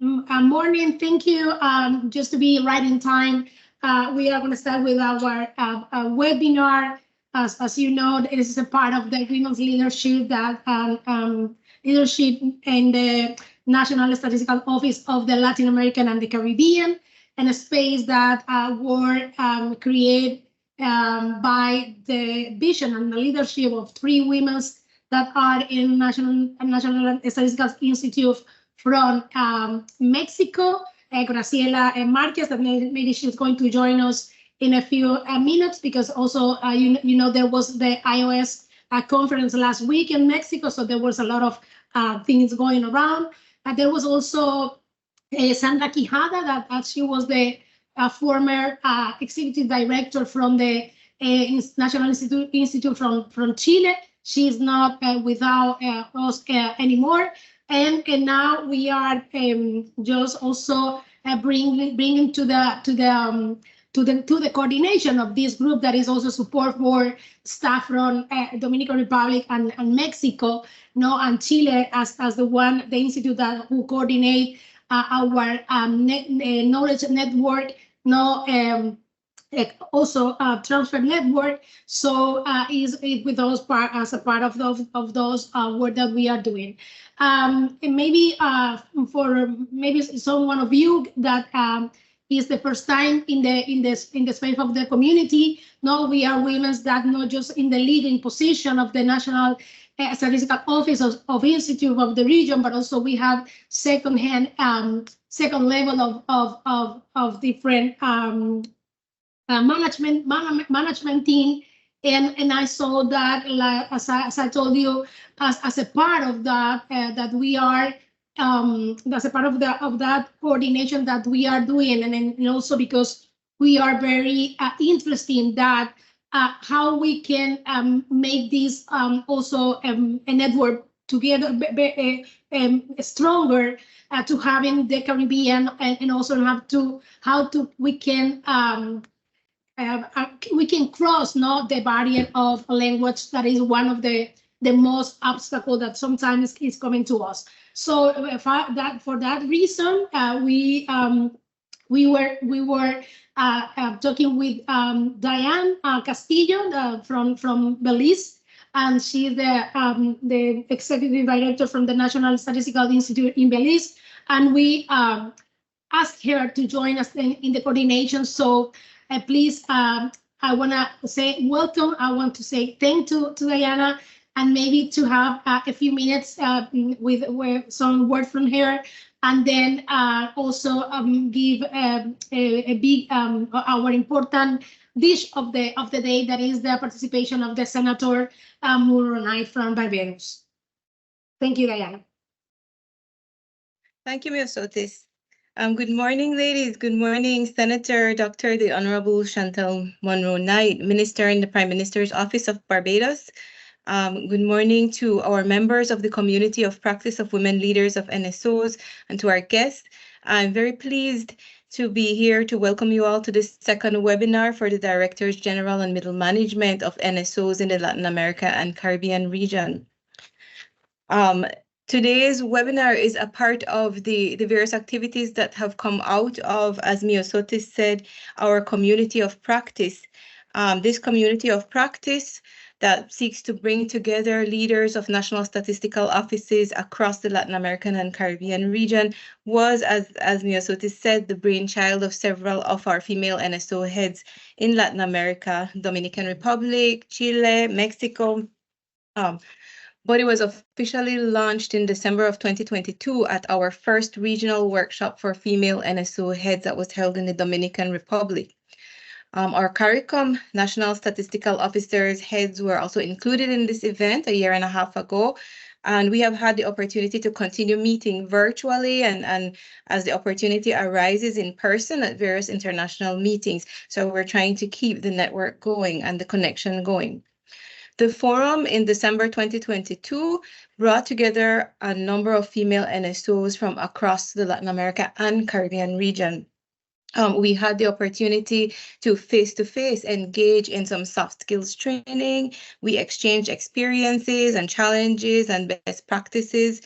Morning. Thank you. Just to be right in time, we are going to start with our webinar. As you know, this is a part of the women's leadership that leadership in the National Statistical Office of the Latin American and the Caribbean, and a space that were created by the vision and the leadership of three women that are in National Statistical Institute from Mexico, Graciela Marquez, that maybe she's going to join us in a few minutes, because also, you know, there was the iOS conference last week in Mexico, so there was a lot of things going around. There was also Sandra Quijada, that she was the former executive director from the National Institute from Chile. She's not without us anymore. And now we are just also bringing to the coordination of this group that is also support for staff from Dominican Republic and Mexico, and Chile as the institute that who coordinate our knowledge network, also transfer network. So is with those as a part of those work that we are doing. And maybe for maybe someone of you that is the first time in the space of the community. No, we are women that not just in the leading position of the National Statistical Office of Institute of the region, but also we have second level of different management team. And I saw that, as I told you, as a part of that, that we are, that's a part of that coordination that we are doing, and also because we are very interested in that, how we can make this also a network together stronger to having the Caribbean, and also we can cross the barrier of language. That is one of the most obstacle that sometimes is coming to us. So for that reason, we were talking with Diane Castillo from Belize, and she's the executive director from the National Statistical Institute in Belize, and we asked her to join us in the coordination. So please, I want to say welcome. I want to say thank you to Diana, and maybe to have a few minutes with some word from her, and then also give a big our important dish of the day, that is the participation of the Senator Muronai from Barbados. Thank you, Diana. Thank you, Miosotis. Good morning, ladies. Good morning, Senator Dr. the Honorable Chantal Monroe Knight, Minister in the Prime Minister's Office of Barbados. Good morning to our members of the Community of Practice of Women Leaders of NSOs, and to our guests. I'm very pleased to be here to welcome you all to this second webinar for the Directors General and Middle Management of NSOs in the Latin America and Caribbean region. Today's webinar is a part of the various activities that have come out of, as Miosotis said, our community of practice. This community of practice that seeks to bring together leaders of national statistical offices across the Latin American and Caribbean region was, as Miosotis said, the brainchild of several of our female NSO heads in Latin America, Dominican Republic, Chile, Mexico. But it was officially launched in December of 2022 at our first regional workshop for female NSO heads that was held in the Dominican Republic. Our CARICOM National Statistical Officers heads were also included in this event a year and a half ago, and we have had the opportunity to continue meeting virtually and as the opportunity arises in person at various international meetings. So we're trying to keep the network going and the connection going. The forum in December 2022 brought together a number of female NSOs from across the Latin America and Caribbean region. We had the opportunity to face-to-face engage in some soft skills training. We exchanged experiences and challenges and best practices.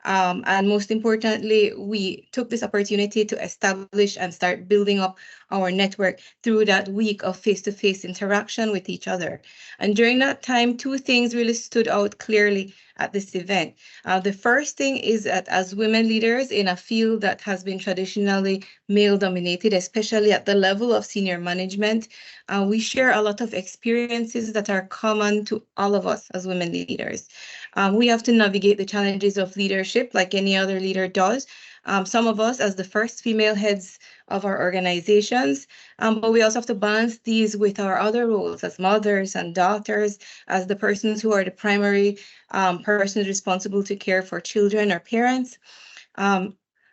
And most importantly, we took this opportunity to establish and start building up our network through that week of face-to-face interaction with each other. And during that time, two things really stood out clearly at this event. The first thing is that as women leaders in a field that has been traditionally male-dominated, especially at the level of senior management, we share a lot of experiences that are common to all of us as women leaders. We have to navigate the challenges of leadership like any other leader does. Some of us as the first female heads of our organizations, but we also have to balance these with our other roles as mothers and daughters, as the persons who are the primary persons responsible to care for children or parents.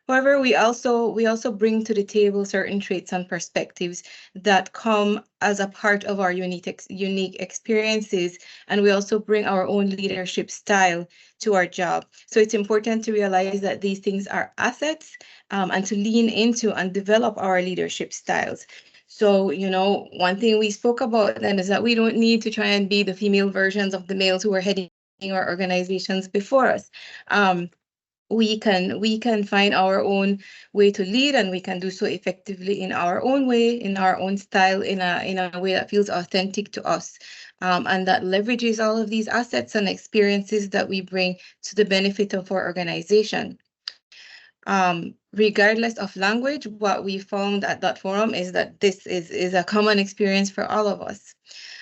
However, we also bring to the table certain traits and perspectives that come as a part of our unique experiences, and we also bring our own leadership style to our job. So it's important to realize that these things are assets, and to lean into and develop our leadership styles. So, you know, one thing we spoke about then is that we don't need to try and be the female versions of the males who are heading our organizations before us. We can find our own way to lead, and we can do so effectively in our own way, in our own style, in a way that feels authentic to us, and that leverages all of these assets and experiences that we bring to the benefit of our organization. Regardless of language, what we found at that forum is that this is a common experience for all of us.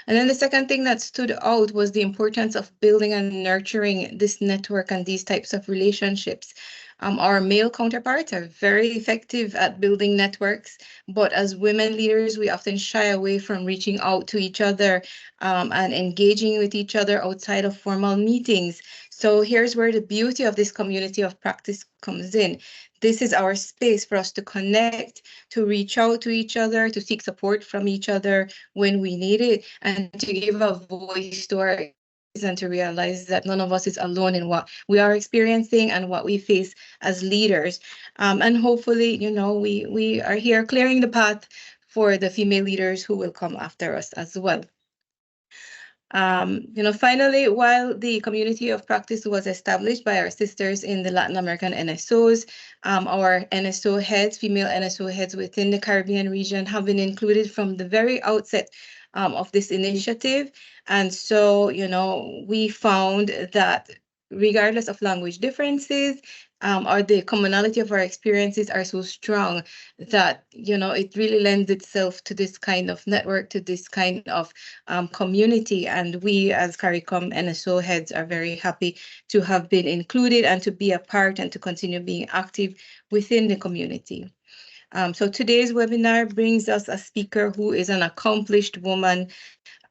And then the second thing that stood out was the importance of building and nurturing this network and these types of relationships. Our male counterparts are very effective at building networks, but as women leaders, we often shy away from reaching out to each other and engaging with each other outside of formal meetings. So here's where the beauty of this community of practice comes in. This is our space for us to connect, to reach out to each other, to seek support from each other when we need it, and to give a voice to our and to realize that none of us is alone in what we are experiencing and what we face as leaders. And hopefully, you know, we are here clearing the path for the female leaders who will come after us as well. You know, finally, while the community of practice was established by our sisters in the Latin American NSOs, our NSO heads, female NSO heads within the Caribbean region have been included from the very outset of this initiative. And so, you know, we found that regardless of language differences, or the commonality of our experiences are so strong that, you know, it really lends itself to this kind of network, to this kind of community. And we as CARICOM NSO heads are very happy to have been included and to be a part and to continue being active within the community. So today's webinar brings us a speaker who is an accomplished woman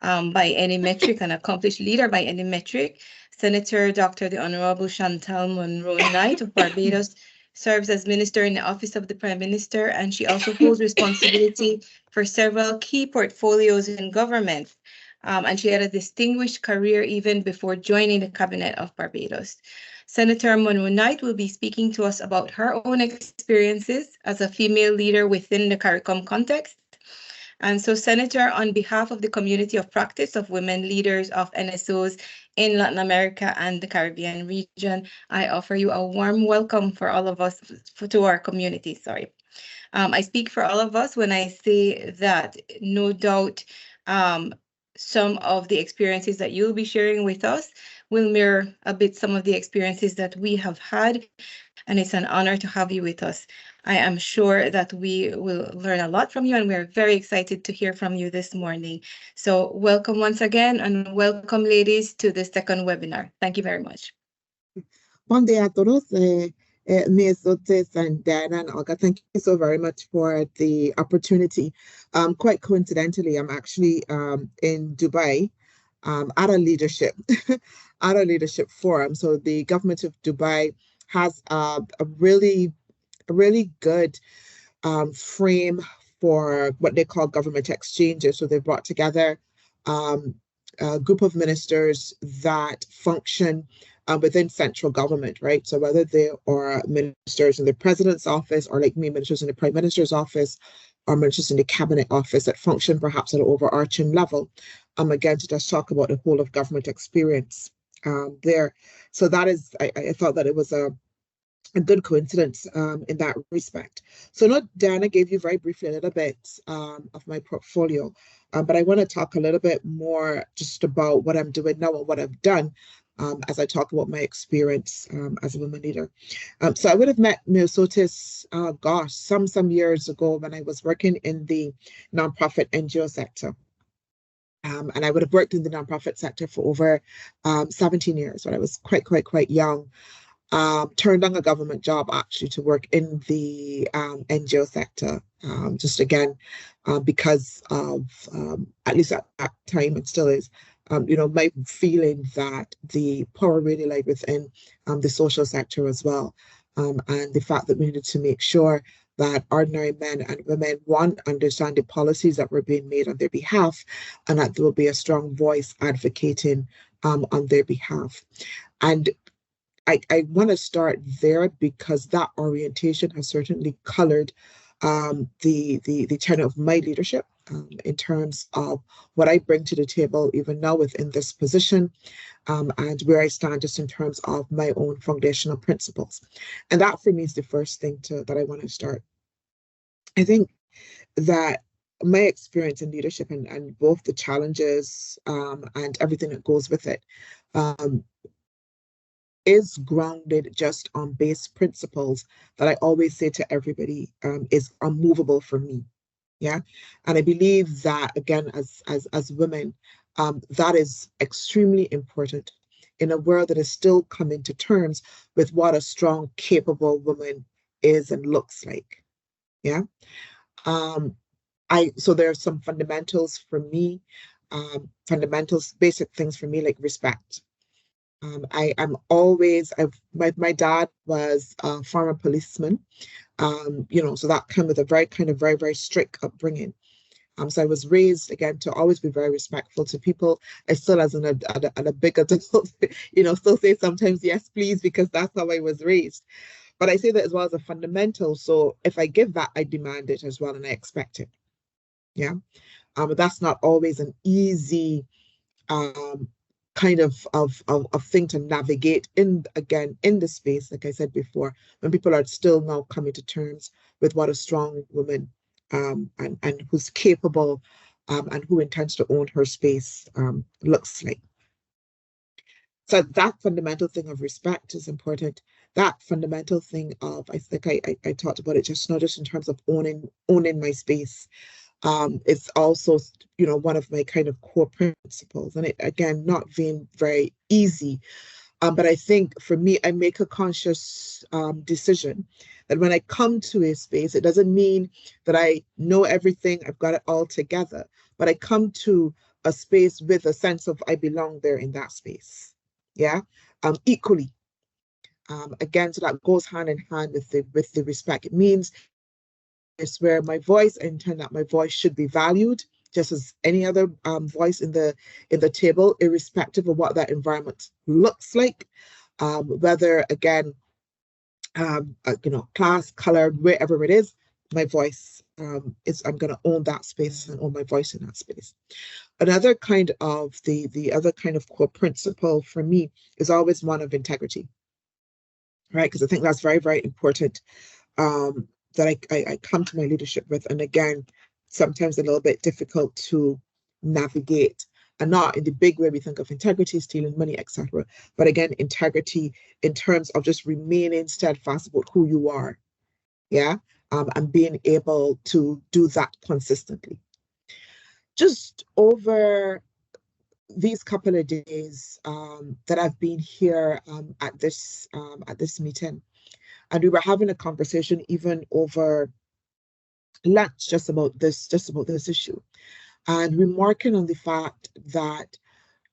by any metric, an accomplished leader by any metric. Senator Dr. the Honorable Chantal Monroe-Knight of Barbados serves as Minister in the Office of the Prime Minister, and she also holds responsibility for several key portfolios in government. And she had a distinguished career even before joining the Cabinet of Barbados. Senator Monroe-Knight will be speaking to us about her own experiences as a female leader within the CARICOM context. And so, Senator, on behalf of the community of practice of women leaders of NSOs in Latin America and the Caribbean region, I offer you a warm welcome for all of us, to our community, sorry. I speak for all of us when I say that no doubt some of the experiences that you'll be sharing with us will mirror a bit some of the experiences that we have had, and it's an honor to have you with us. I am sure that we will learn a lot from you, and we're very excited to hear from you this morning. So welcome once again, and welcome, ladies, to the second webinar. Thank you very much. Bom dia a todos. Ms. Otis and Dan and Olga, thank you so very much for the opportunity. Quite coincidentally, I'm actually in Dubai at a leadership forum. So the government of Dubai has a really good frame for what they call government exchanges. So they brought together a group of ministers that function within central government, right? So whether they are ministers in the president's office, or like me, ministers in the prime minister's office, or ministers in the cabinet office that function perhaps at an overarching level, again, to just talk about the whole of government experience there. So that is, I thought that it was a a good coincidence in that respect. So not Diana gave you very briefly a little bit of my portfolio, but I want to talk a little bit more just about what I'm doing now and what I've done as I talk about my experience as a women leader. So I would have met Myosotis, gosh, some years ago when I was working in the nonprofit NGO sector. And I would have worked in the nonprofit sector for over 17 years when I was quite young. Turned down a government job actually to work in the NGO sector, just again, because of, at least at that time, it still is, my feeling that the power really lay within the social sector as well. And the fact that we needed to make sure that ordinary men and women, one, understand the policies that were being made on their behalf, and that there will be a strong voice advocating on their behalf. And I want to start there because that orientation has certainly colored the tenor of my leadership in terms of what I bring to the table, even now within this position, and where I stand just in terms of my own foundational principles. And that for me is the first thing that I want to start. I think that my experience in leadership and both the challenges and everything that goes with it is grounded just on base principles that I always say to everybody is unmovable for me. Yeah. And I believe that, again, as women, that is extremely important in a world that is still coming to terms with what a strong, capable woman is and looks like. Yeah. So there are some fundamentals for me, basic things for me, like respect. My dad was a former policeman, so that came with a very strict upbringing. So I was raised, again, to always be very respectful to people. I still, as a big adult, still say sometimes, yes, please, because that's how I was raised. But I say that as well as a fundamental. So if I give that, I demand it as well, and I expect it. Yeah. But that's not always an easy kind of thing to navigate in the space, like I said before, when people are still now coming to terms with what a strong woman and who's capable and who intends to own her space looks like. So that fundamental thing of respect is important. That fundamental thing of, I think I talked about it just not just in terms of owning my space. It's also, one of my kind of core principles, and it, again, not being very easy. But I think for me, I make a conscious decision that when I come to a space, it doesn't mean that I know everything, I've got it all together, but I come to a space with a sense of I belong there in that space. Yeah, equally. Again, so that goes hand in hand with the respect. It means it's where my voice, I intend that my voice should be valued just as any other voice in the table, irrespective of what that environment looks like, whether, again, class, color, wherever it is, my voice I'm going to own that space and own my voice in that space. Another kind of the other kind of core principle for me is always one of integrity, right? Because I think that's very, very important. That I come to my leadership with, and again, sometimes a little bit difficult to navigate, and not in the big way we think of integrity, stealing money, etc. But again, integrity in terms of just remaining steadfast about who you are, yeah, and being able to do that consistently. Just over these couple of days that I've been here at this meeting, and we were having a conversation even over lunch just about this issue, and remarking on the fact that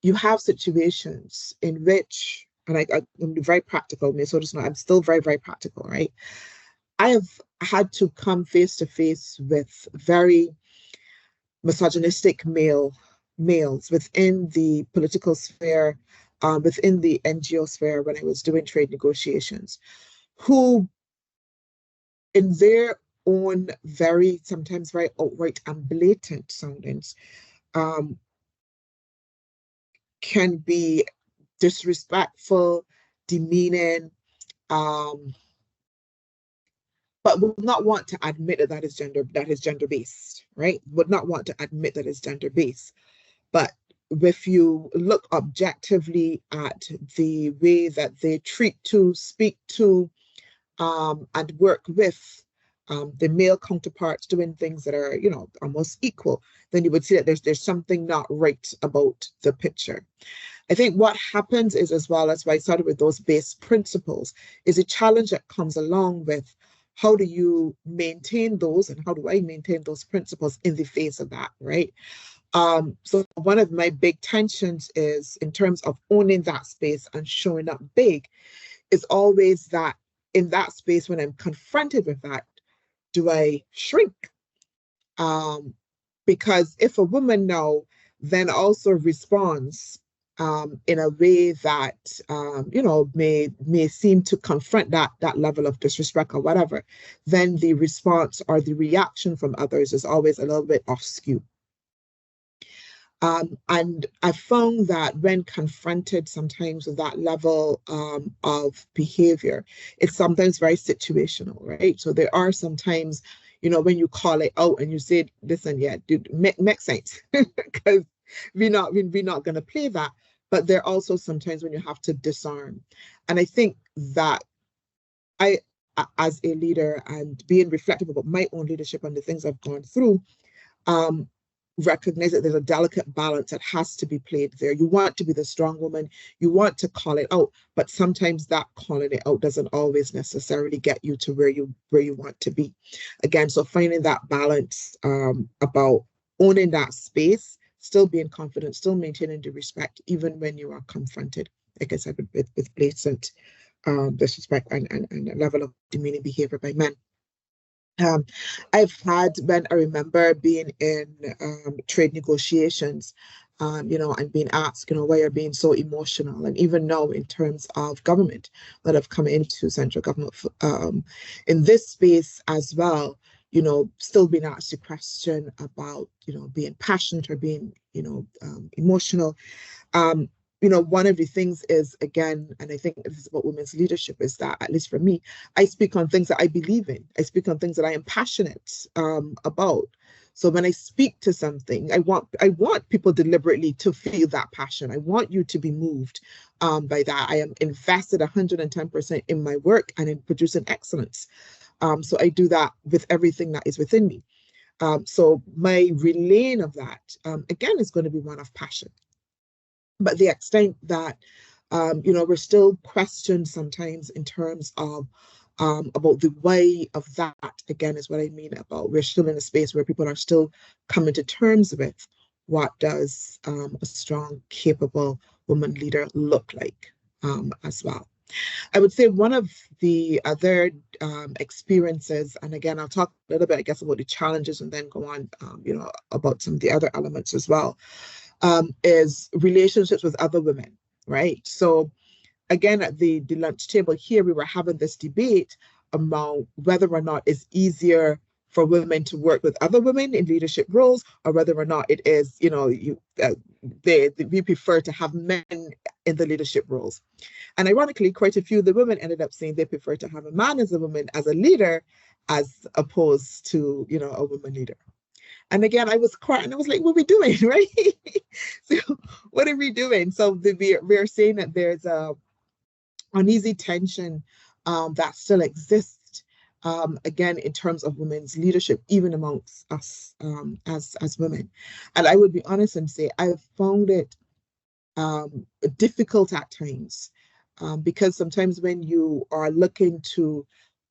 you have situations in which, and I'm very practical, so just know I'm still very, very practical, right? I have had to come face to face with very misogynistic males within the political sphere, within the NGO sphere when I was doing trade negotiations, who in their own sometimes very outright and blatant soundings, can be disrespectful, demeaning, but would not want to admit that is gender-based, right? Would not want to admit that it's gender-based. But if you look objectively at the way that they treat to, speak to, and work with the male counterparts doing things that are, you know, almost equal, then you would see that there's something not right about the picture. I think what happens is, as well as why I started with those base principles, is a challenge that comes along with how do you maintain those and how do I maintain those principles in the face of that, right? So one of my big tensions is in terms of owning that space and showing up big is always that in that space when I'm confronted with that, do I shrink? Because if a woman now then also responds in a way that you know, may seem to confront that level of disrespect or whatever, then the response or the reaction from others is always a little bit off skew. And I found that when confronted sometimes with that level of behavior, it's sometimes very situational, right? So there are sometimes, you know, when you call it out and you say, listen, yeah, dude, make sense, because we're not going to play that. But there are also sometimes when you have to disarm. And I think that I, as a leader and being reflective about my own leadership and the things I've gone through, recognize that there's a delicate balance that has to be played there. You want to be the strong woman, you want to call it out, but sometimes that calling it out doesn't always necessarily get you to where you want to be. Again, so finding that balance about owning that space, still being confident, still maintaining the respect, even when you are confronted, like I said, with blatant disrespect and a level of demeaning behavior by men. I've had, when I remember being in trade negotiations, you know, and being asked, you know, why you're being so emotional. And even now in terms of government that have come into central government in this space as well, you know, still being asked the question about, you know, being passionate or being, you know, emotional. You know, one of the things is, again, and I think this is about women's leadership, is that, at least for me, I speak on things that I believe in. I speak on things that I am passionate about. So when I speak to something, I want people deliberately to feel that passion. I want you to be moved by that. I am invested 110% in my work and in producing excellence. So I do that with everything that is within me. So my relaying of that, again, is going to be one of passion. But the extent that, you know, we're still questioned sometimes in terms of about the way of that, again, is what I mean about we're still in a space where people are still coming to terms with what does a strong, capable woman leader look like as well. I would say one of the other experiences, and again, I'll talk a little bit, I guess, about the challenges and then go on, you know, about some of the other elements as well, is relationships with other women, right? So again, at the lunch table here, we were having this debate about whether or not it's easier for women to work with other women in leadership roles, or whether or not it is, you know, we prefer to have men in the leadership roles. And ironically, quite a few of the women ended up saying they prefer to have a man as a woman, as a leader, as opposed to, you know, a woman leader. And again, I was quiet and I was like, what are we doing, right? So what are we doing? So we're saying that there's a uneasy tension that still exists, again, in terms of women's leadership, even amongst us as women. And I would be honest and say I've found it difficult at times, because sometimes when you are looking to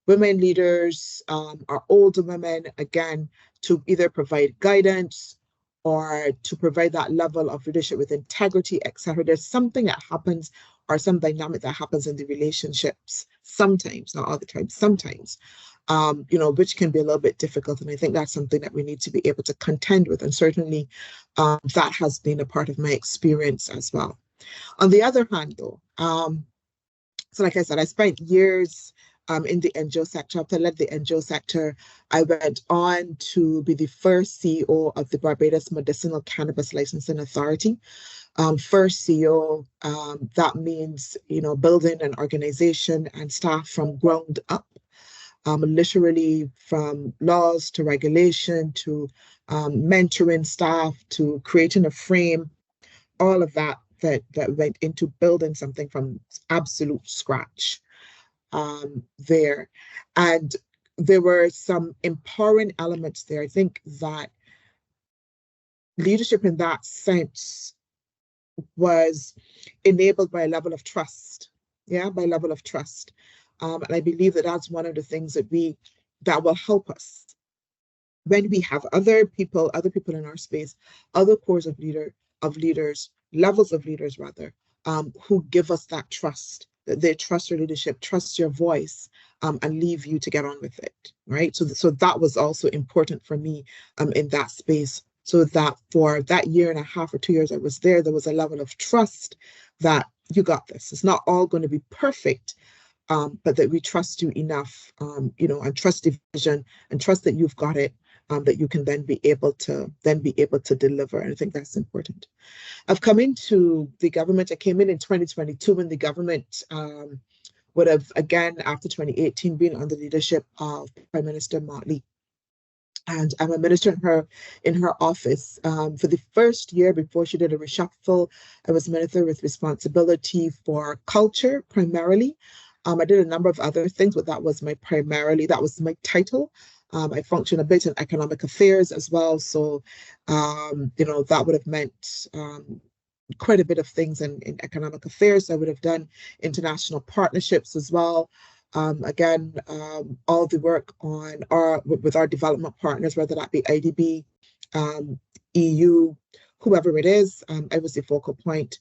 women leaders or older women, again, to either provide guidance or to provide that level of leadership with integrity, etc., there's something that happens or some dynamic that happens in the relationships sometimes, not all the time, sometimes, you know, which can be a little bit difficult. And I think that's something that we need to be able to contend with. And certainly that has been a part of my experience as well. On the other hand, though, so like I said, I spent years in the NGO sector. After I led the NGO sector, I went on to be the first CEO of the Barbados Medicinal Cannabis Licensing Authority. First CEO, that means, you know, building an organization and staff from ground up. literally from laws to regulation to mentoring staff to creating a frame, all of that went into building something from absolute scratch there. And there were some empowering elements there. I think that leadership in that sense was enabled by a level of trust. Yeah, by level of trust. And I believe that that's one of the things that will help us when we have other people in our space, other cores of leaders, levels of leaders rather, who give us that trust, that they trust your leadership, trust your voice, and leave you to get on with it, right? So that was also important for me in that space, so that for that year and a half or 2 years I was there was a level of trust that you got this. It's not all going to be perfect, but that we trust you enough, and trust the vision and trust that you've got it, that you can then be able to deliver. And I think that's important. I've come into the government. I came in 2022 when the government would have, again, after 2018, been under the leadership of Prime Minister Motley. And I'm a minister in her office. For the first year before she did a reshuffle, I was minister with responsibility for culture primarily. I did a number of other things, but that was my title. I functioned a bit in economic affairs as well. So, that would have meant quite a bit of things in economic affairs. I would have done international partnerships as well. Again, all the work with our development partners, whether that be IDB, EU, whoever it is, I was the focal point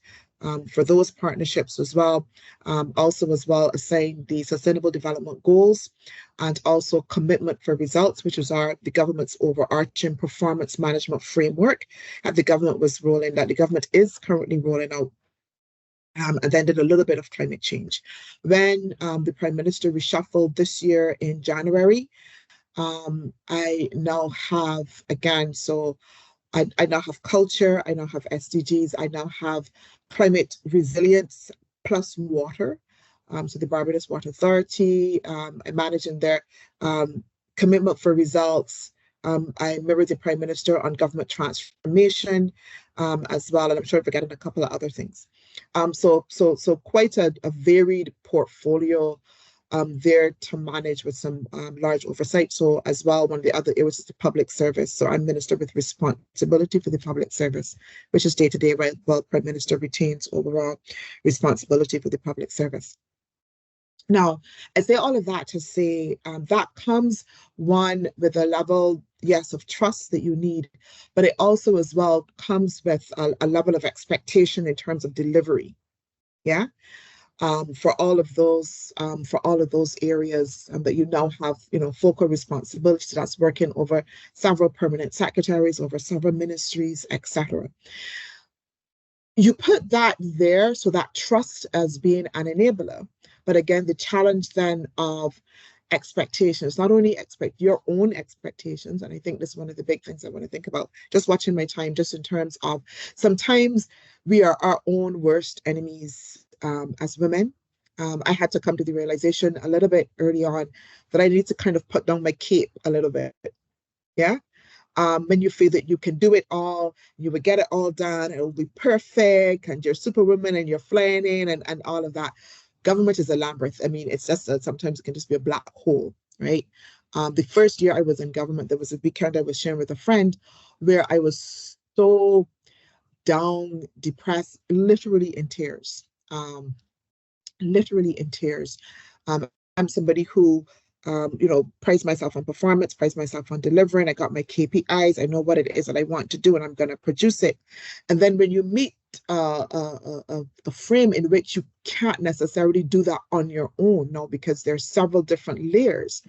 for those partnerships as well. Also as well assigned the Sustainable Development Goals and also Commitment for Results, which was the government's overarching performance management framework that the government is currently rolling out. And then did a little bit of climate change. When the Prime Minister reshuffled this year in January, I now have, again, so I now have culture, I now have SDGs, I now have climate resilience plus water. So the Barbados Water Authority, I'm managing their commitment for results. I mirrored the Prime Minister on government transformation as well, and I'm sure I'm forgetting a couple of other things. So quite a varied portfolio there to manage with some large oversight. So as well, one of the other areas is the public service. So I'm minister with responsibility for the public service, which is day to day, while Prime Minister retains overall responsibility for the public service. Now, I say all of that to say that comes, one, with a level, yes, of trust that you need, but it also as well comes with a level of expectation in terms of delivery. Yeah. For all of those areas that you now have, focal responsibility. So that's working over several permanent secretaries, over several ministries, etc. You put that there, so that trust as being an enabler. But again, the challenge then of expectations, not only expect your own expectations, and I think this is one of the big things I want to think about, just watching my time, just in terms of sometimes we are our own worst enemies as women. I had to come to the realization a little bit early on that I need to kind of put down my cape a little bit. Yeah. When you feel that you can do it all, you will get it all done, it will be perfect, and you're superwoman and you're flying in and all of that. Government is a labyrinth. I mean, it's just sometimes it can just be a black hole, right? The first year I was in government, there was a weekend I was sharing with a friend where I was so down, depressed, literally in tears. Literally in tears. I'm somebody who, prides myself on performance, prides myself on delivering. I got my KPIs. I know what it is that I want to do, and I'm going to produce it. And then when you meet a frame in which you can't necessarily do that on your own, no, because there's several different layers.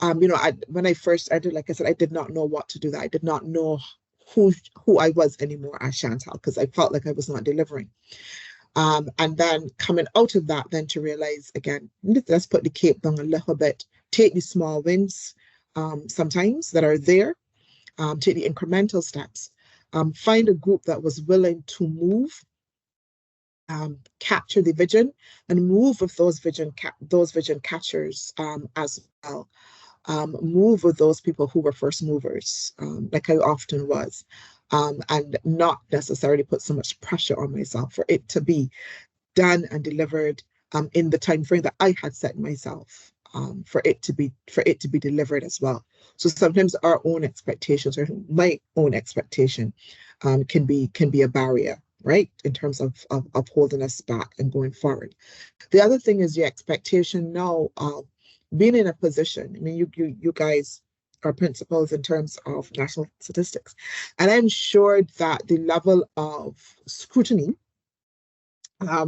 When I first entered, like I said, I did not know what to do. That I did not know who I was anymore as Chantal, because I felt like I was not delivering. And then coming out of that, then to realize, again, let's put the cape down a little bit, take the small wins sometimes that are there, take the incremental steps, find a group that was willing to move capture the vision and move with those vision catchers as well. Move with those people who were first movers, like I often was, and not necessarily put so much pressure on myself for it to be done and delivered in the time frame that I had set myself, for it to be delivered as well. So sometimes our own expectations, or my own expectation, can be a barrier, right, in terms of holding us back and going forward. The other thing is the expectation now of being in a position. I mean, you guys are principals in terms of national statistics, and I'm sure that the level of scrutiny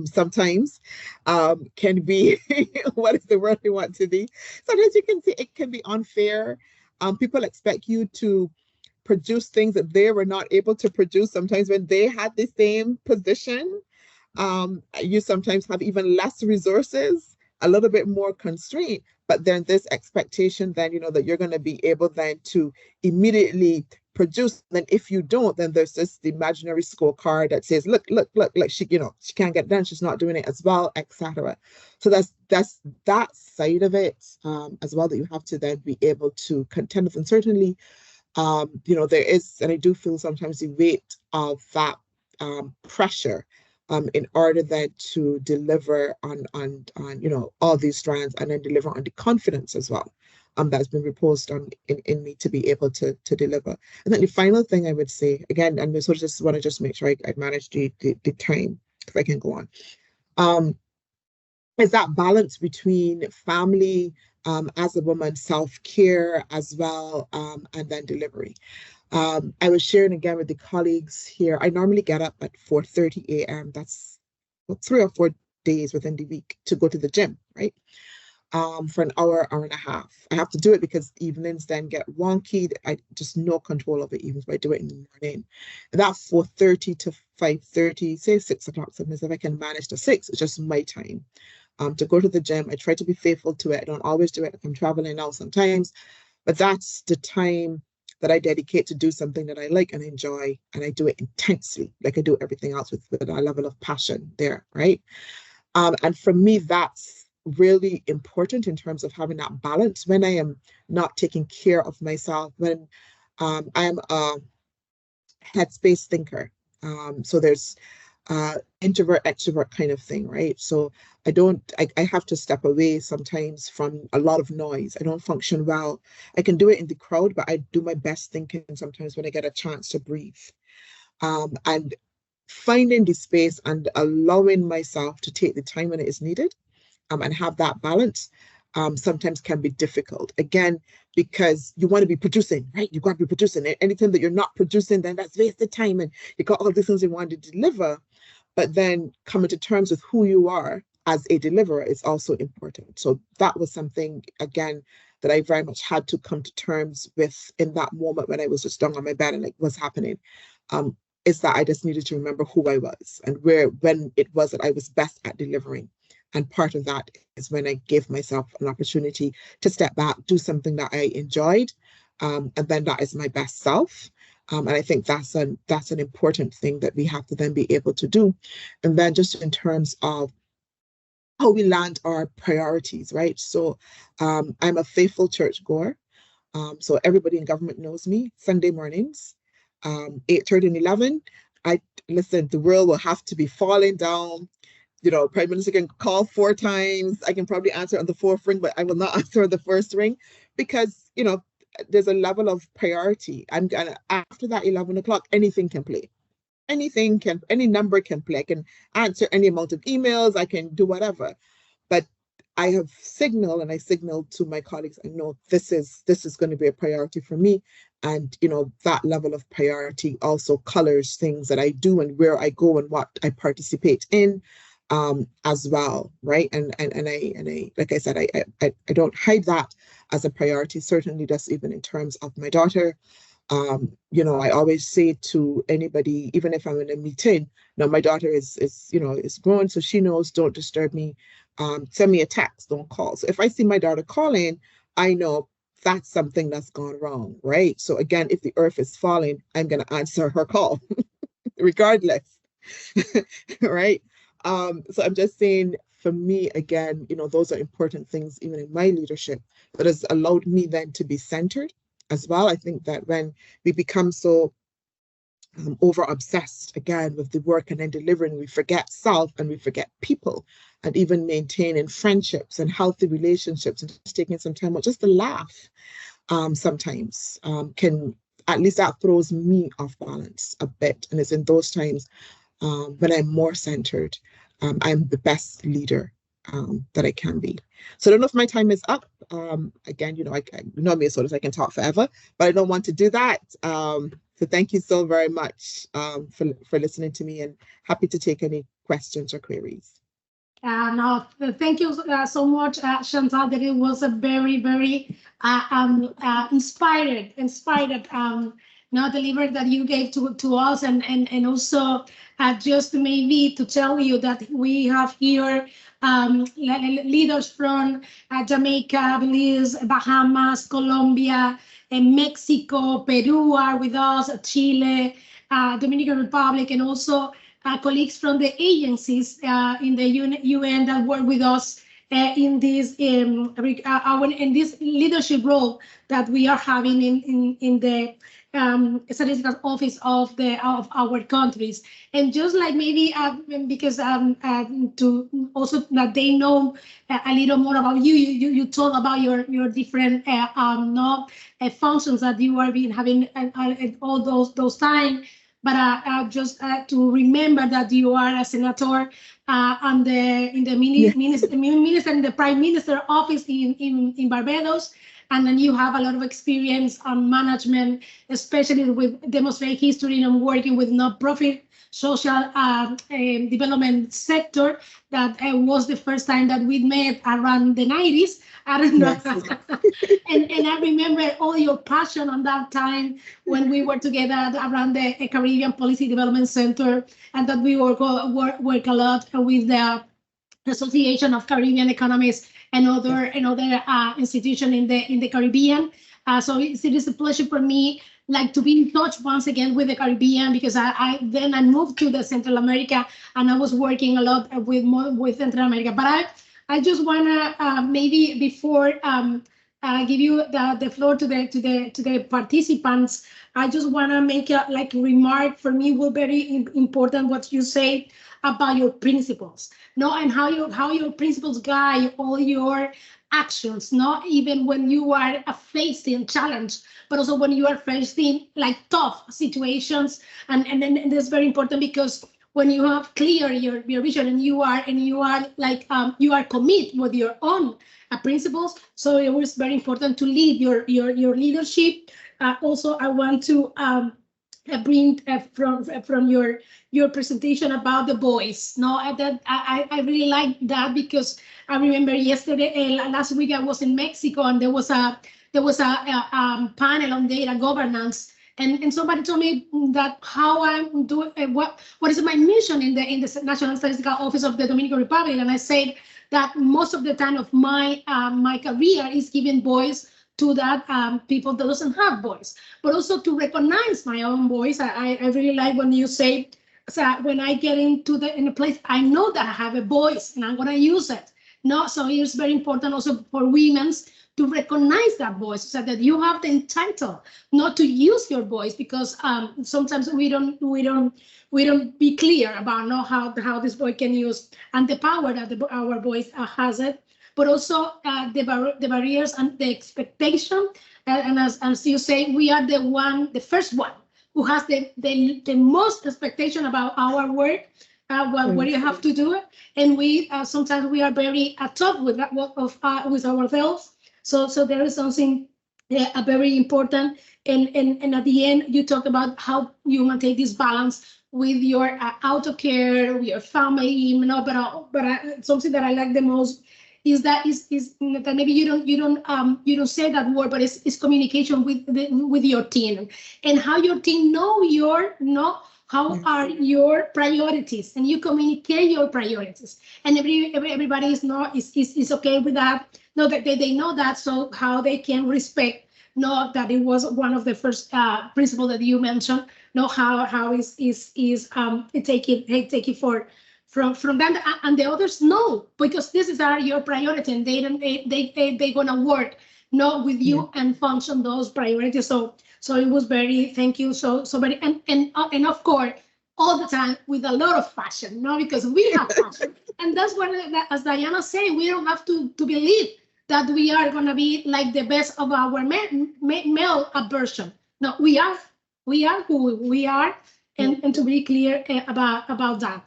sometimes can be what is the word we want to be. Sometimes you can see it can be unfair. People expect you to produce things that they were not able to produce sometimes when they had the same position. You sometimes have even less resources, a little bit more constraint, but then this expectation then, that you're going to be able then to immediately produce. Then if you don't, then there's this imaginary scorecard that says, look, she, she can't get done, she's not doing it as well, etc. So that's that side of it as well that you have to then be able to contend with. And certainly, there is, and I do feel sometimes the weight of that pressure in order then to deliver on all these strands, and then deliver on the confidence as well that's been reposed in me to be able to deliver. And then the final thing I would say, again, and so just want to just make sure I manage the time, if I can go on, is that balance between family as a woman, self-care as well, and then delivery. I was sharing again with the colleagues here. I normally get up at 4:30 a.m. That's 3 or 4 days within the week to go to the gym, right? For an hour and a half. I have to do it because evenings then get wonky. I just no control of it evenings, but I do it in the morning. And that 4:30 to 5:30, say 6 o'clock, sometimes if I can manage to 6, it's just my time to go to the gym. I try to be faithful to it. I don't always do it if I'm traveling now sometimes, but that's the time that I dedicate to do something that I like and enjoy, and I do it intensely, like I do everything else with a level of passion there, right? And for me, that's really important in terms of having that balance when I am not taking care of myself, when I'm a headspace thinker. So there's introvert, extrovert kind of thing, right? So I have to step away sometimes from a lot of noise. I don't function well. I can do it in the crowd, but I do my best thinking sometimes when I get a chance to breathe. And finding the space and allowing myself to take the time when it is needed and have that balance sometimes can be difficult. Again, because you want to be producing, right? You got to be producing. Anything that you're not producing, then that's wasted time. And you got all the things you want to deliver. But then coming to terms with who you are as a deliverer is also important. So that was something, again, that I very much had to come to terms with in that moment when I was just down on my bed and like, what's happening? Is that I just needed to remember who I was and when it was that I was best at delivering. And part of that is when I gave myself an opportunity to step back, do something that I enjoyed, and then that is my best self. And I think that's an important thing that we have to then be able to do. And then just in terms of how we land our priorities, right? So I'm a faithful churchgoer. So everybody in government knows me. Sunday mornings, 8:30 and 11. Listen, the world will have to be falling down. Prime Minister can call 4 times. I can probably answer on the 4th ring, but I will not answer on the 1st ring because, there's a level of priority. And after that 11 o'clock, anything can play. Any number can play. I can answer any amount of emails. I can do whatever. But I have signaled, and I signaled to my colleagues, I know this is going to be a priority for me. And, that level of priority also colors things that I do and where I go and what I participate in. As well, right? And I like I said, I don't hide that as a priority, certainly just even in terms of my daughter. I always say to anybody, even if I'm in a meeting, my daughter is grown, so she knows, don't disturb me, send me a text, don't call. So if I see my daughter calling, I know that's something that's gone wrong, right? So again, if the earth is falling, I'm going to answer her call regardless. Right? So I'm just saying, for me, again, those are important things even in my leadership that has allowed me then to be centered as well. I think that when we become so over obsessed again with the work and then delivering, we forget self and we forget people, and even maintaining friendships and healthy relationships and just taking some time out just to laugh sometimes can, at least that throws me off balance a bit. And it's in those times when I'm more centered, I'm the best leader that I can be. So I don't know if my time is up. Again, I know me so I can talk forever, but I don't want to do that. So thank you so very much for listening to me, and happy to take any questions or queries. No, thank you so much, Chantal. That it was a very, very inspired delivery that you gave to us, and also just maybe to tell you that we have here leaders from Jamaica, Belize, Bahamas, Colombia, and Mexico, Peru are with us, Chile, Dominican Republic, and also colleagues from the agencies in the UN that work with us in this this leadership role that we are having in the statistical office of our countries. And just like maybe because to also that they know a little more about you told about your different functions that you are been having all those time. But just to remember that you are a senator in the minister in the Prime Minister office in Barbados, and then you have a lot of experience on management, especially with demonstrated history and working with non-profit social development sector. That was the first time that we met around the 90s. I don't know. and I remember all your passion on that time when we were together around the Caribbean Policy Development Center, and that we work a lot with the Association of Caribbean Economists and other institutions in the Caribbean. So it is a pleasure for me to be in touch once again with the Caribbean, because I moved to the Central America, and I was working a lot with Central America. But I just wanna maybe before give you the floor to the participants, I just wanna make a remark. For me, will very important what you say about your principles, and how your principles guide all your actions, not even when you are facing challenge, but also when you are facing tough situations, and then that's very important, because when you have clear your vision and you are committed with your own principles, so it was very important to lead your leadership. Also, I want to bring from your presentation about the boys. That I really like that, because I remember last week I was in Mexico, and there was a panel on data governance. And somebody told me that how I'm doing, what is my mission in the National Statistical Office of the Dominican Republic, and I said that most of the time of my career is giving voice to that people that doesn't have voice, but also to recognize my own voice. I really like when you say, so when I get in a place, I know that I have a voice and I'm gonna use it. So it's very important also for women to recognize that voice, so that you have the entitled not to use your voice, because sometimes we don't be clear about how this voice can use, and the power that our voice has it, but also the barriers and the expectation. And as you say, we are the first one who has the most expectation about our work. What you have to do it, and we sometimes we are very tough with ourselves. So there is something very important, and at the end you talk about how you maintain this balance with your auto care, with your family. But something that I like the most is that maybe you don't say that word, but it's communication with your team, and how your team know how are your priorities, and you communicate your priorities, and everybody is okay with that. That they know that, so how they can respect. That it was one of the first principles that you mentioned. How take it from them, and the others no, because this is your priority, and they gonna work not with you and function those priorities. So it was very, thank you so very, and of course all the time with a lot of passion, no, because we have passion, and that's what, as Diana said, we don't have to believe that we are gonna be like the best of our male version. No, we are who we are, and to be clear about that.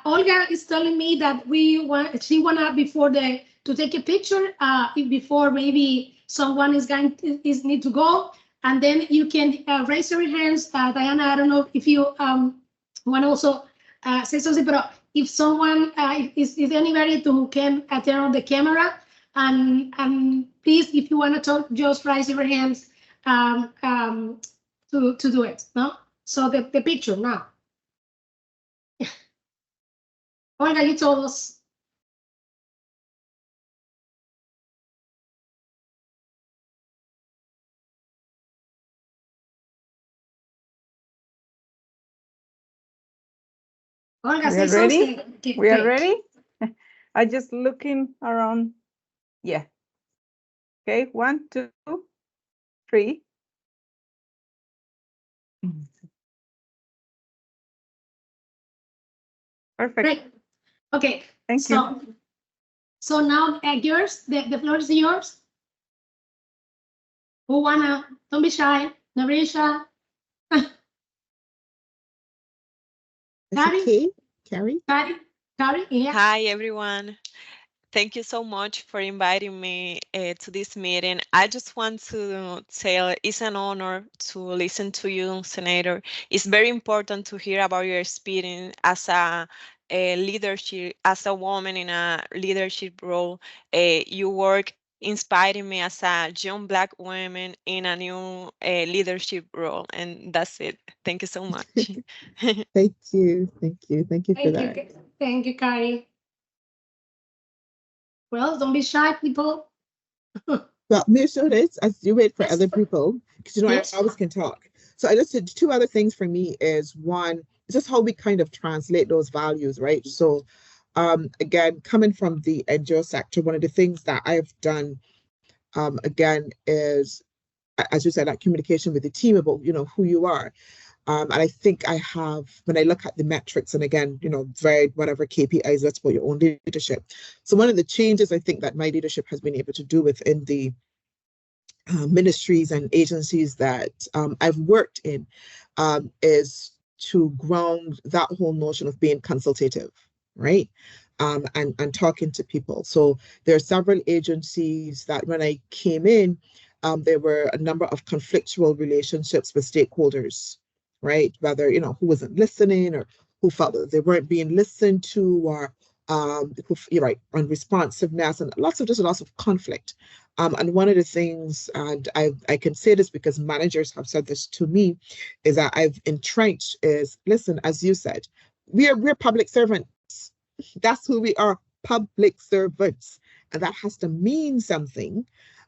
Olga is telling me that she wanna to take a picture before maybe someone is need to go, and then you can raise your hands. Diana, I don't know if you want to also say something, but if someone is anybody who can turn on the camera, and please, if you want to talk, just raise your hands to do it. No, so the picture now. Olga, you told us. Olga, say something. Okay, we are ready. I just looking around. Yeah. Okay, 1, 2, 3. Perfect. Great. Okay. Thank you. So now, yours, the floor is yours. Who wanna? Don't be shy. Narisha. Okay, Carrie. Carrie, yeah. Hi, everyone. Thank you so much for inviting me to this meeting. I just want to say it's an honor to listen to you, Senator. It's very important to hear about your experience as a leadership, as a woman in a leadership role. You work inspiring me as a young Black woman in a new leadership role, and that's it. Thank you so much. Thank you for that. Thank you, Carrie. Well, don't be shy, people. Well, make sure this as you wait for other people, because Yes. I always can talk. So I just said 2 other things for me is one, just how we kind of translate those values, right? So again, coming from the NGO sector, one of the things that I've done again is, as you said, that communication with the team about who you are. And I think I have, when I look at the metrics, and again, very whatever KPIs, that's about your own leadership. So one of the changes I think that my leadership has been able to do within the ministries and agencies that I've worked in is to ground that whole notion of being consultative, right? And talking to people. So there are several agencies that when I came in, there were a number of conflictual relationships with stakeholders, right? Whether, who wasn't listening or who felt that they weren't being listened to, or unresponsiveness, and lots of conflict. And one of the things, and I can say this because managers have said this to me, is that I've entrenched is, listen, as you said, we're public servants. That's who we are, public servants. And that has to mean something.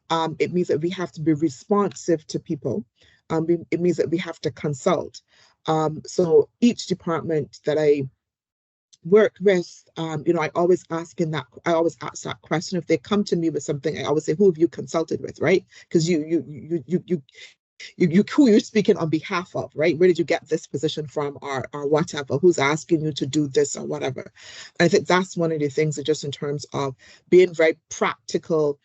It means that we have to be responsive to people. It means that we have to consult. So each department that I work with, I always ask that question. If they come to me with something, I always say, who have you consulted with, right? Because who you're speaking on behalf of, right? Where did you get this position from, or whatever? Who's asking you to do this or whatever? And I think that's one of the things that, just in terms of being very practical,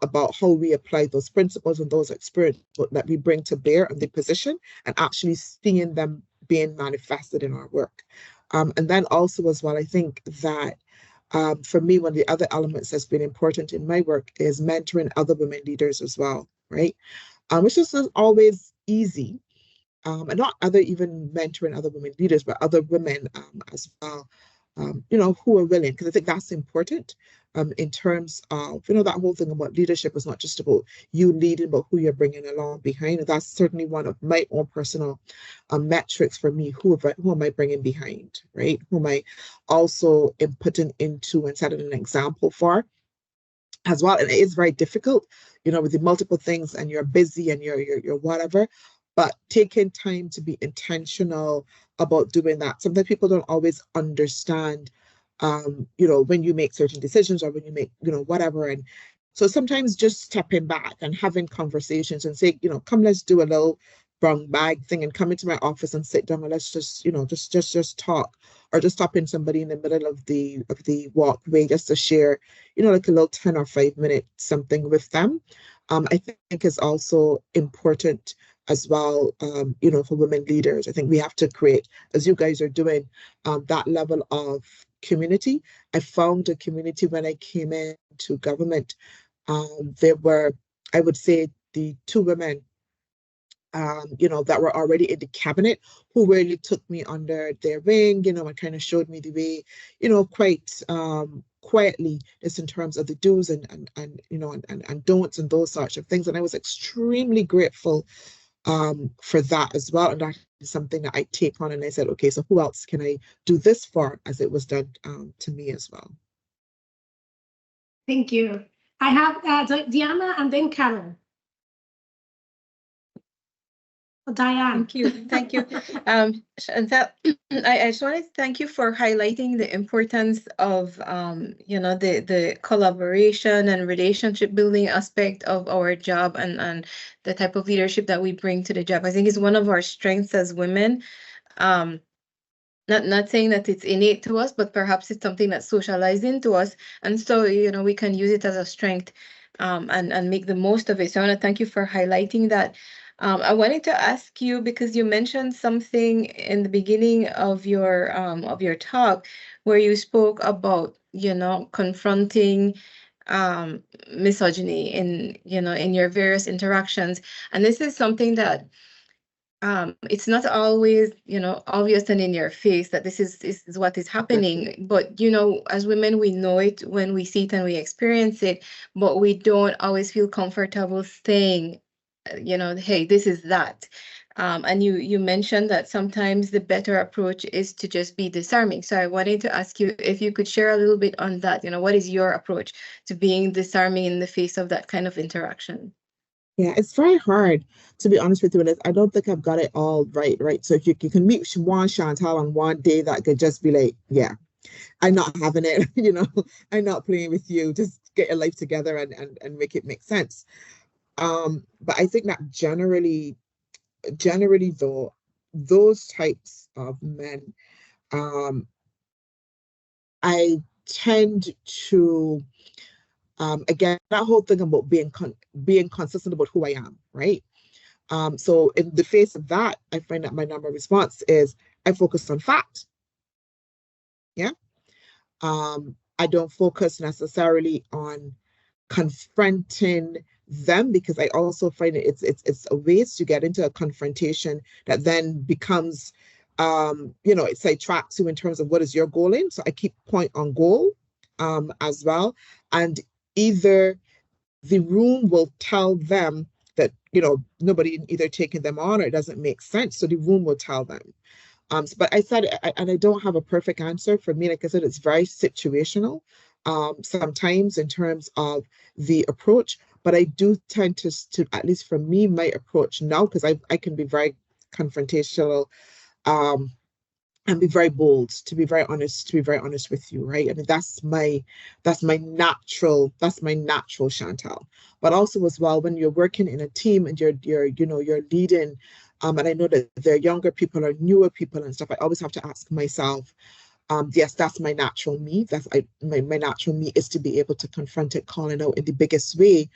about how we apply those principles and those experiences that we bring to bear on the position, and actually seeing them being manifested in our work. And then also as well, I think that for me, one of the other elements that's been important in my work is mentoring other women leaders as well, right? Which isn't always easy, and not even mentoring other women leaders, but other women as well, who are willing, because I think that's important in terms of, that whole thing about leadership is not just about you leading, but who you're bringing along behind. And that's certainly one of my own personal metrics for me. Who am I bringing behind, right? Who am I also putting into and setting an example for as well? And it is very difficult, with the multiple things, and you're busy and you're whatever. but taking time to be intentional about doing that. Sometimes people don't always understand, you know, when you make certain decisions or when you make, you know, whatever. And so sometimes just stepping back and having conversations and say, you know, come, let's do a little brown bag thing and come into my office and sit down and let's just, you know, just talk, or just stop in somebody in the middle of the walkway just to share, you know, like a little 10 or 5 minute something with them. I think is also important as well, you know, for women leaders. I think we have to create, as you guys are doing, that level of community. I found a community when I came into government. There were, I would say, the 2 women, you know, that were already in the cabinet who really took me under their wing, you know, and kind of showed me the way, you know, quite quietly, just in terms of the do's and you know, and don'ts and those sorts of things. And I was extremely grateful for that as well. And that is something that I take on. And I said, okay, so who else can I do this for, as it was done to me as well. Thank you. I have Diana and then Carol. Diane. Thank you. Chantal, I just wanted to thank you for highlighting the importance of, you know, the collaboration and relationship building aspect of our job, and the type of leadership that we bring to the job. I think it's one of our strengths as women. Not saying that it's innate to us, but perhaps it's something that's socialized into us. And so, you know, we can use it as a strength, and make the most of it. So I want to thank you for highlighting that. I wanted to ask you, because you mentioned something in the beginning of your talk, where you spoke about, you know, confronting misogyny in, you know, in your various interactions. And this is something that it's not always, you know, obvious and in your face that this is what is happening. But, you know, as women, we know it when we see it and we experience it, but we don't always feel comfortable saying, you know, hey, this is that. And you mentioned that sometimes the better approach is to just be disarming. So I wanted to ask you if you could share a little bit on that. You know, what is your approach to being disarming in the face of that kind of interaction? Yeah, it's very hard, to be honest with you. I don't think I've got it all right. So if you can meet one Chantal on one day that could just be like, yeah, I'm not having it, you know, I'm not playing with you. Just get your life together and make it make sense. But I think that generally though, those types of men, I tend to, again, that whole thing about being consistent about who I am, right? So in the face of that, I find that my number of response is I focus on fact. Yeah. I don't focus necessarily on confronting them, because I also find it's a ways to get into a confrontation that then becomes, you know, it sidetracks you in terms of what is your goal in. So I keep point on goal as well. And either the room will tell them that, you know, nobody either taking them on or it doesn't make sense. So the room will tell them. But I said, and I don't have a perfect answer. For me, like I said, it's very situational sometimes in terms of the approach. But I do tend to at least for me, my approach now, because I can be very confrontational and be very bold, to be very honest with you, right? I mean, that's my natural Chantal. But also as well, when you're working in a team and you're leading, and I know that they're younger people or newer people and stuff, I always have to ask myself, yes, that's my natural me. My natural me is to be able to confront it, call it out in the biggest way.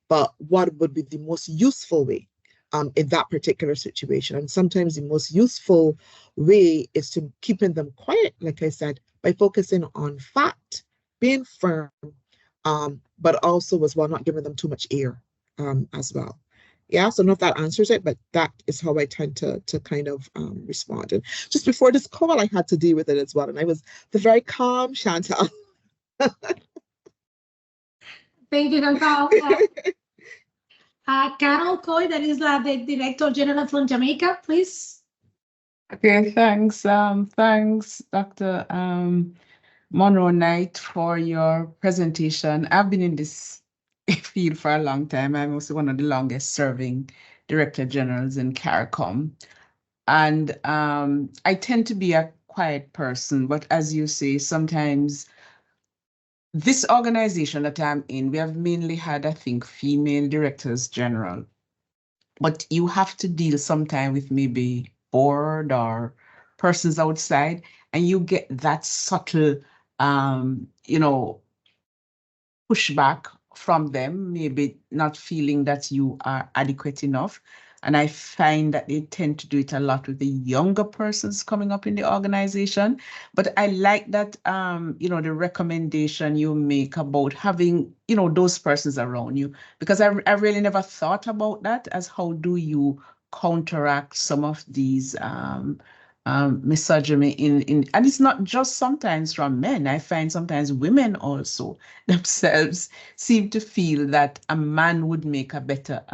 But what would be the most useful way in that particular situation? And sometimes the most useful way is to keeping them quiet, like I said, by focusing on fact, being firm, but also as well not giving them too much air as well. Yeah, so I don't know if that answers it, but that is how I tend to kind of respond. And just before this call, I had to deal with it as well. And I was the very calm Chantal. Thank you, Chantal. Carol Coy, that is the Director General from Jamaica, please. Okay, thanks. Thanks, Dr. Monroe Knight, for your presentation. I've been in this field for a long time. I'm also one of the longest serving director generals in CARICOM. And I tend to be a quiet person, but as you say, sometimes this organization that I'm in, we have mainly had, I think, female directors general. But you have to deal sometimes with maybe board or persons outside, and you get that subtle, pushback from them, maybe not feeling that you are adequate enough. And I find that they tend to do it a lot with the younger persons coming up in the organization. But I like that, the recommendation you make about having, those persons around you, because I really never thought about that as how do you counteract some of these misogyny and it's not just sometimes from men. I find sometimes women also themselves seem to feel that a man would make a better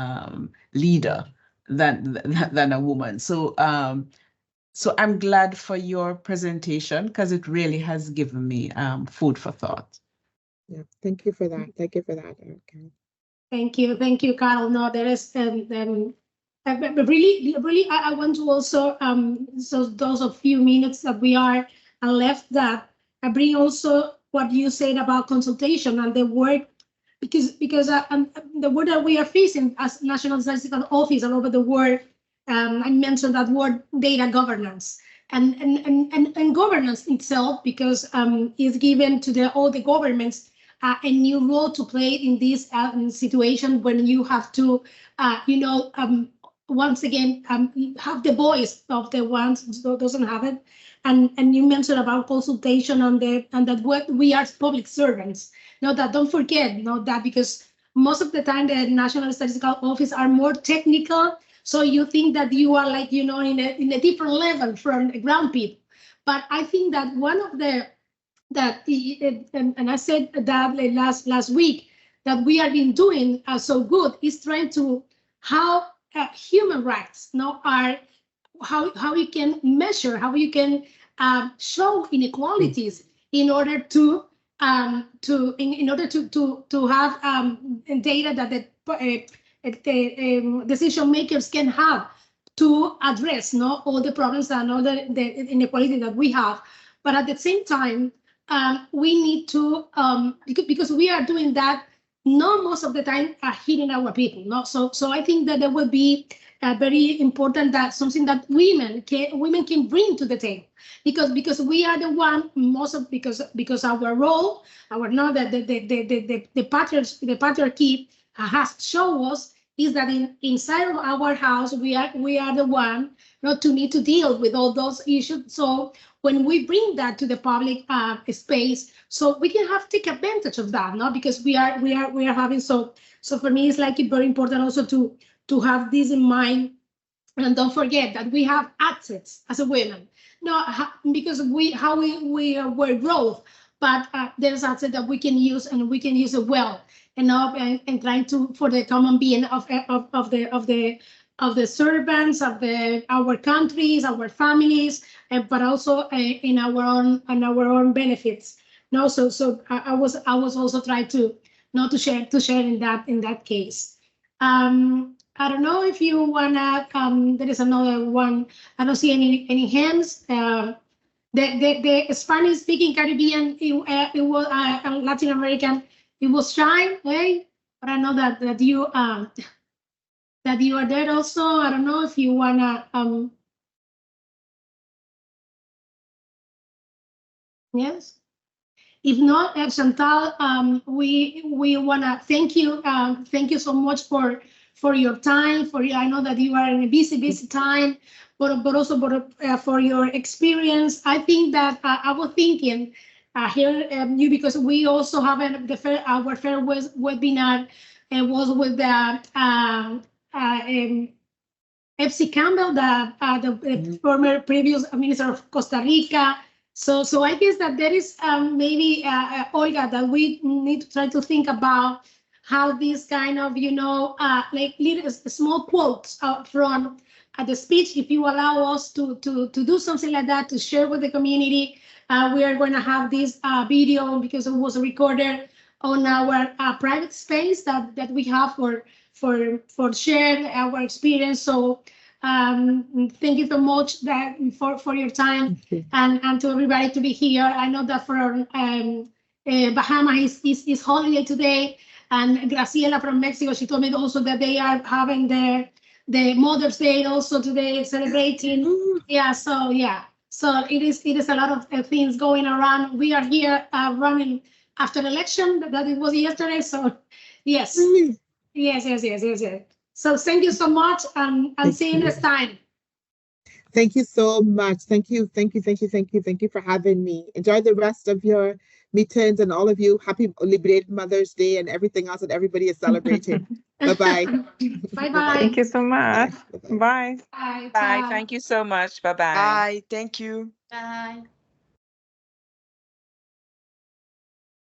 leader than a woman. So so I'm glad for your presentation because it really has given me food for thought. Yeah, thank you for that. Thank you for that. Okay. Thank you, Carol. No, there is really, I want to also so those a few minutes that we are left that I bring also what you said about consultation and the work because the word that we are facing as National Statistical Office all over the world. I mentioned that word data governance and governance itself because is given to all the governments a new role to play in this situation when you have to once again have the voice of the ones who doesn't have it. And you mentioned about consultation and that what we are public servants. No, that don't forget, that because most of the time the National Statistical Office are more technical. So you think that you are like, in a different level from the ground people. But I think that one of and I said that last week that we have been doing so good is trying to how human rights are how you can measure, how you can show inequalities in order to have data that the decision makers can have to address all the problems and all the inequality that we have. But at the same time, we need to because we are doing that not most of the time hitting our people. So I think that there will be very important that something that women can bring to the table because we are the one because our role, the patriarchy has shown us is that inside of our house we are the one not to need to deal with all those issues. So when we bring that to the public space, so we can take advantage of that, because we are having so for me it's like very important also to have this in mind. And don't forget that we have assets as a women, because we were growth, but there's assets that we can use and we can use it well, and trying to for the common being of the servants of our countries, our families, but also in our own benefits. So I was also trying to share in that case. I don't know if you wanna. There is another one. I don't see any hands. The Spanish-speaking Caribbean, it was Latin American. It was shy, right? But I know that you that you are there also. I don't know if you wanna. Yes. If not, Chantal, we wanna thank you. Thank you so much for your time. I know that you are in a busy time, but also for your experience. I think that I was thinking here you because we also have our first webinar was with the FC Campbell, the former previous minister of Costa Rica. So I guess that there is maybe Olga that we need to try to think about how this kind of like little small quotes from the speech. If you allow us to do something like that to share with the community, we are going to have this video because it was recorded on our private space that we have for sharing our experience. So thank you so much for your time and to everybody to be here. I know that for Bahamas is holiday today, and Graciela from Mexico, she told me also that they are having the Mother's Day also today, celebrating. Yeah, so it is a lot of things going around. We are here running after election that it was yesterday. So yes, yes. So thank you so much, and see you next time. Thank you so much. Thank you for having me. Enjoy the rest of your meetings, and all of you, happy belated Mother's Day and everything else that everybody is celebrating. Bye-bye. Bye-bye. Thank you so much. Bye. Bye. Bye. Thank you so much. Bye-bye. Bye. Thank you. Bye.